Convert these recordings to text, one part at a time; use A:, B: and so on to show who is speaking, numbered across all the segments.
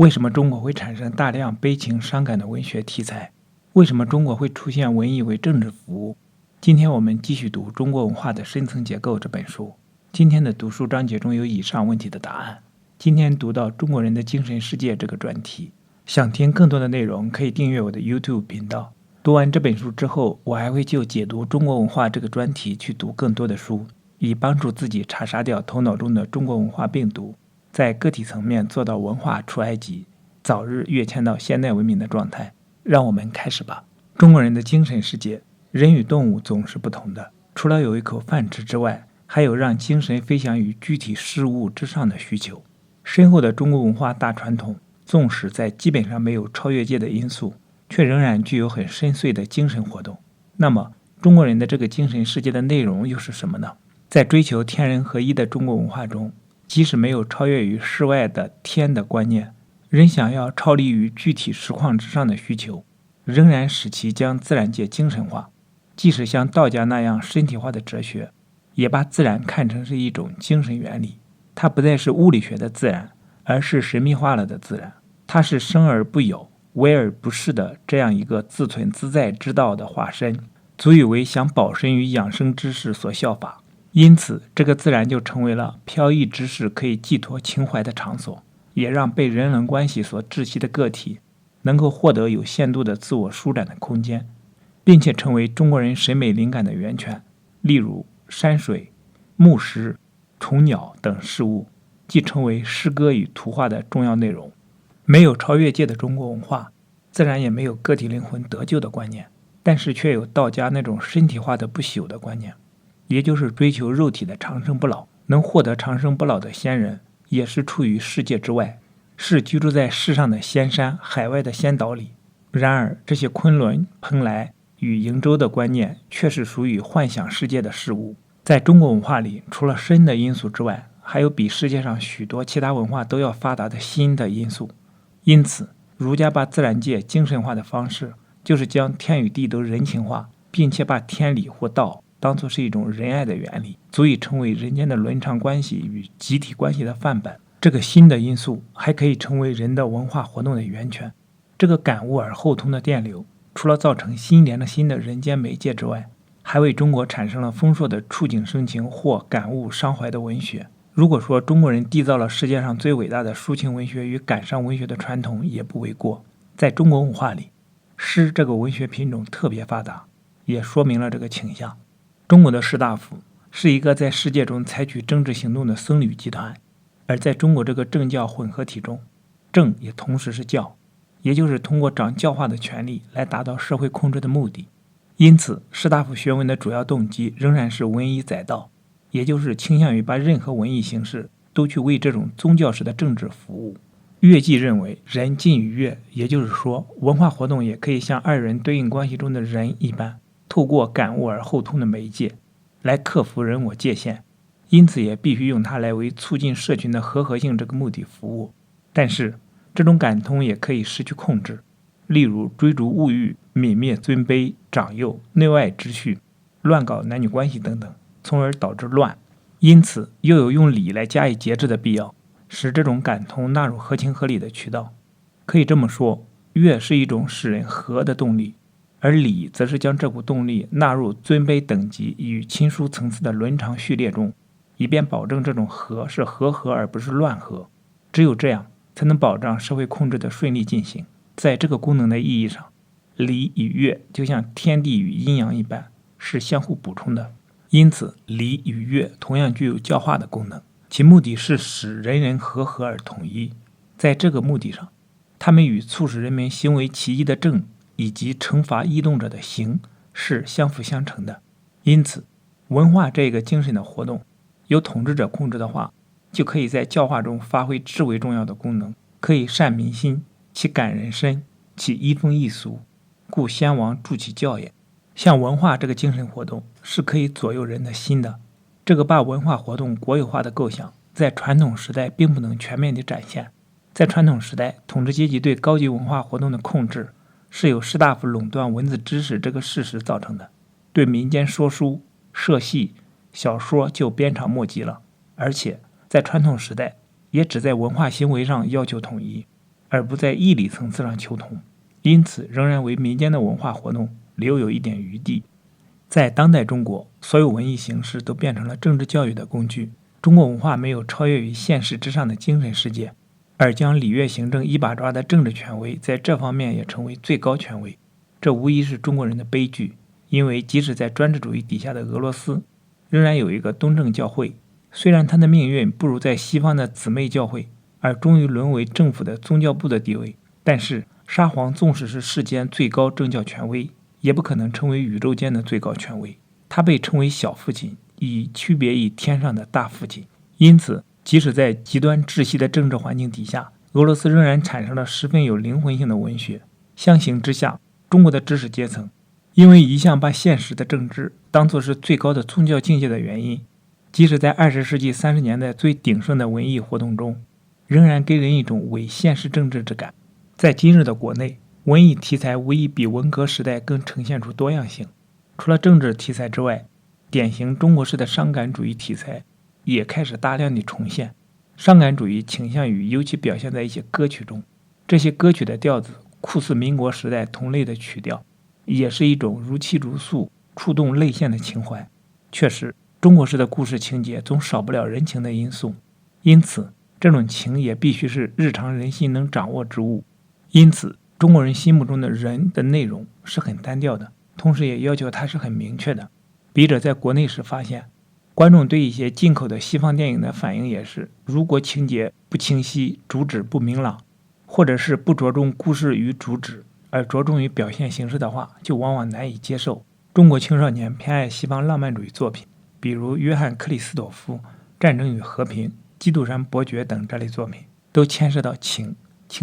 A: 为什么中国会产生大量悲情伤感的文学题材？为什么中国会出现文艺为政治服务？今天我们继续读《中国文化的深层结构》这本书。今天的读书章节中有以上问题的答案。今天读到中国人的精神世界这个专题。想听更多的内容，可以订阅我的 YouTube 频道。读完这本书之后，我还会就解读中国文化这个专题去读更多的书，以帮助自己查杀掉头脑中的中国文化病毒，在个体层面做到文化出埃及，早日跃迁到现代文明的状态。让我们开始吧。中国人的精神世界，人与动物总是不同的，除了有一口饭吃之外，还有让精神飞翔于具体事物之上的需求。深厚的中国文化大传统，纵使在基本上没有超越界的因素，却仍然具有很深邃的精神活动。那么中国人的这个精神世界的内容又是什么呢？在追求天人合一的中国文化中，即使没有超越于世外的天的观念，人想要超离于具体实况之上的需求，仍然使其将自然界精神化。即使像道家那样身体化的哲学，也把自然看成是一种精神原理。它不再是物理学的自然，而是神秘化了的自然。它是生而不有，为而不恃的这样一个自存自在之道的化身，足以为想保身于养生之士所效法。因此这个自然就成为了飘逸之士可以寄托情怀的场所，也让被人伦关系所窒息的个体能够获得有限度的自我舒展的空间，并且成为中国人审美灵感的源泉。例如山水、木石、虫鸟等事物，即成为诗歌与图画的重要内容。没有超越界的中国文化，自然也没有个体灵魂得救的观念，但是却有道家那种身体化的不朽的观念，也就是追求肉体的长生不老。能获得长生不老的仙人，也是处于世界之外，是居住在世上的仙山、海外的仙岛里。然而这些昆仑、蓬莱与瀛洲的观念却是属于幻想世界的事物。在中国文化里，除了身的因素之外，还有比世界上许多其他文化都要发达的心的因素。因此儒家把自然界精神化的方式，就是将天与地都人情化，并且把天理或道当作是一种仁爱的原理，足以成为人间的伦常关系与集体关系的范本。这个心的因素还可以成为人的文化活动的源泉。这个感悟而后通的电流，除了造成心连了心的人间媒介之外，还为中国产生了丰硕的触景生情或感悟伤怀的文学。如果说中国人缔造了世界上最伟大的抒情文学与感伤文学的传统，也不为过。在中国文化里，诗这个文学品种特别发达，也说明了这个倾向。中国的士大夫是一个在世界中采取政治行动的僧侣集团，而在中国这个政教混合体中，政也同时是教，也就是通过掌教化的权力来达到社会控制的目的。因此士大夫学文的主要动机仍然是文以载道，也就是倾向于把任何文艺形式都去为这种宗教式的政治服务。乐记认为人近于乐，也就是说文化活动也可以像二人对应关系中的人一般，透过感悟而后通的媒介来克服人我界限，因此也必须用它来为促进社群的和合性这个目的服务。但是这种感通也可以失去控制，例如追逐物欲、泯灭尊卑、长幼、内外秩序、乱搞男女关系等等，从而导致乱。因此又有用礼来加以节制的必要，使这种感通纳入合情合理的渠道。可以这么说，乐是一种使人和的动力，而礼则是将这股动力纳入尊卑等级与亲疏层次的伦常序列中，以便保证这种和是和合而不是乱和。只有这样才能保障社会控制的顺利进行。在这个功能的意义上，礼与乐就像天地与阴阳一般，是相互补充的。因此礼与乐同样具有教化的功能，其目的是使人人和合而统一。在这个目的上，他们与促使人们行为其一的正以及惩罚异动者的行是相辅相成的。因此文化这个精神的活动由统治者控制的话，就可以在教化中发挥至为重要的功能，可以善民心，其感人深，其移风易俗，故先王助其教也。像文化这个精神活动是可以左右人的心的。这个把文化活动国有化的构想，在传统时代并不能全面地展现。在传统时代，统治阶级对高级文化活动的控制是由士大夫垄断文字知识这个事实造成的，对民间说书、社戏、小说就鞭长莫及了。而且在传统时代也只在文化行为上要求统一，而不在义理层次上求同，因此仍然为民间的文化活动留有一点余地。在当代中国，所有文艺形式都变成了政治教育的工具。中国文化没有超越于现实之上的精神世界，而将礼乐行政一把抓的政治权威在这方面也成为最高权威。这无疑是中国人的悲剧，因为即使在专制主义底下的俄罗斯，仍然有一个东正教会，虽然它的命运不如在西方的姊妹教会，而终于沦为政府的宗教部的地位，但是沙皇纵使是世间最高政教权威，也不可能成为宇宙间的最高权威，他被称为小父亲，以区别于天上的大父亲。因此即使在极端窒息的政治环境底下，俄罗斯仍然产生了十分有灵魂性的文学。相形之下，中国的知识阶层因为一向把现实的政治当作是最高的宗教境界的原因，即使在20世纪30年代最鼎盛的文艺活动中，仍然给人一种伪现实政治之感。在今日的国内，文艺题材无疑比文革时代更呈现出多样性。除了政治题材之外，典型中国式的伤感主义题材也开始大量的重现。伤感主义倾向于尤其表现在一些歌曲中，这些歌曲的调子酷似民国时代同类的曲调，也是一种如泣如诉、触动泪腺的情怀。确实，中国式的故事情节总少不了人情的因素，因此这种情也必须是日常人心能掌握之物。因此中国人心目中的人的内容是很单调的，同时也要求它是很明确的。笔者在国内时发现，观众对一些进口的西方电影的反应也是，如果情节不清晰，主旨不明朗，或者是不着重故事与主旨，而着重于表现形式的话，就往往难以接受。中国青少年偏爱西方浪漫主义作品，比如约翰·克里斯朵夫《战争与和平》、《基督山伯爵》等这类作品，都牵涉到情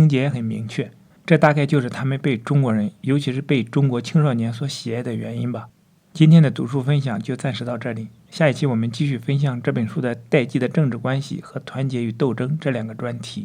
A: 节也很明确。这大概就是他们被中国人，尤其是被中国青少年所喜爱的原因吧。今天的读书分享就暂时到这里，下一期我们继续分享这本书的代际的政治关系和团结与斗争这两个专题。